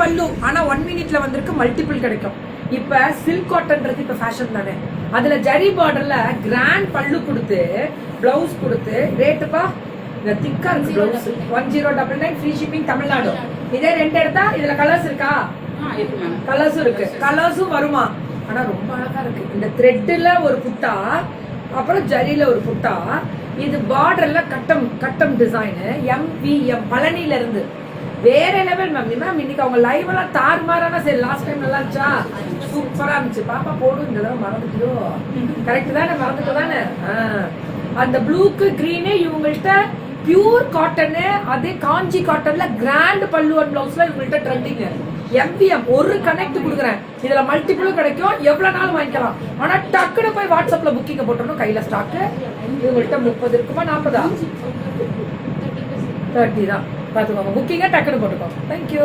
பல்லு ஆனா 1 மினிட்ல வந்திருக்கு, மல்டிபிள் கிடைக்கும். இப்ப சில்க் காட்டன்றது இப்ப ஃபேஷன் தானே, அதுல ஜரி பார்டர்ல கிராண்ட் பல்லு கொடுத்து பிளவுஸ் கொடுத்து ரேட்டுப்பா இந்த திக்கா இருக்கு பிளவுஸ் 1099 ஃப்ரீ ஷிப்பிங் தமிழ்நாடு. இதே 2 எடுத்தா இதுல கலர்ஸ் இருக்கா? கலர்ஸும் இருக்கு, கலர்ஸும் வருமா? ஆனா ரொம்ப அழகா இருக்கு. இந்த த்ரெட்ல ஒரு புட்டா, அப்புறம் ஜரியில ஒரு புட்டா, இது பார்டர்ல கட்டம் டிசைன் MVM பழனில இருந்து வேற லெவல் மேம். மேம் இன்னைக்கு அவங்க லைவ் எல்லாம் தாறுமாறான சரி. லாஸ்ட் டைம் நல்லா இருந்துச்சா? சூப்பரா இருந்துச்சு. பாப்பா போடும், இந்த தடவை மறந்துட்டோ. கரெக்ட் தானே? மறந்துட்டு தானே? அந்த ப்ளூக்கு கிரீனு இவங்கள்ட்ட பியூர் காட்டனு, அதே காஞ்சி காட்டன்ல கிராண்ட் பல்லு அண்ட் பிளவுஸ்ல இவங்கள்ட்ட ட்ரெண்டிங். MVM ஒரு கனெக்ட் கொடுக்குறேன், இதுல மல்டிபிளும் கிடைக்கும், எவ்வளவு நாள் வாங்கிக்கலாம். ஆனா டக்குனு போய் வாட்ஸ்அப்ல புக்கிங் போட்டோம், கையில ஸ்டாக்கு. இவங்கள்ட்ட 30 இருக்குமா 40 30 தான் பாத்துக்கோங்க. புக்கிங்க டக்குனு போட்டுக்கோங்க. தேங்க்யூ.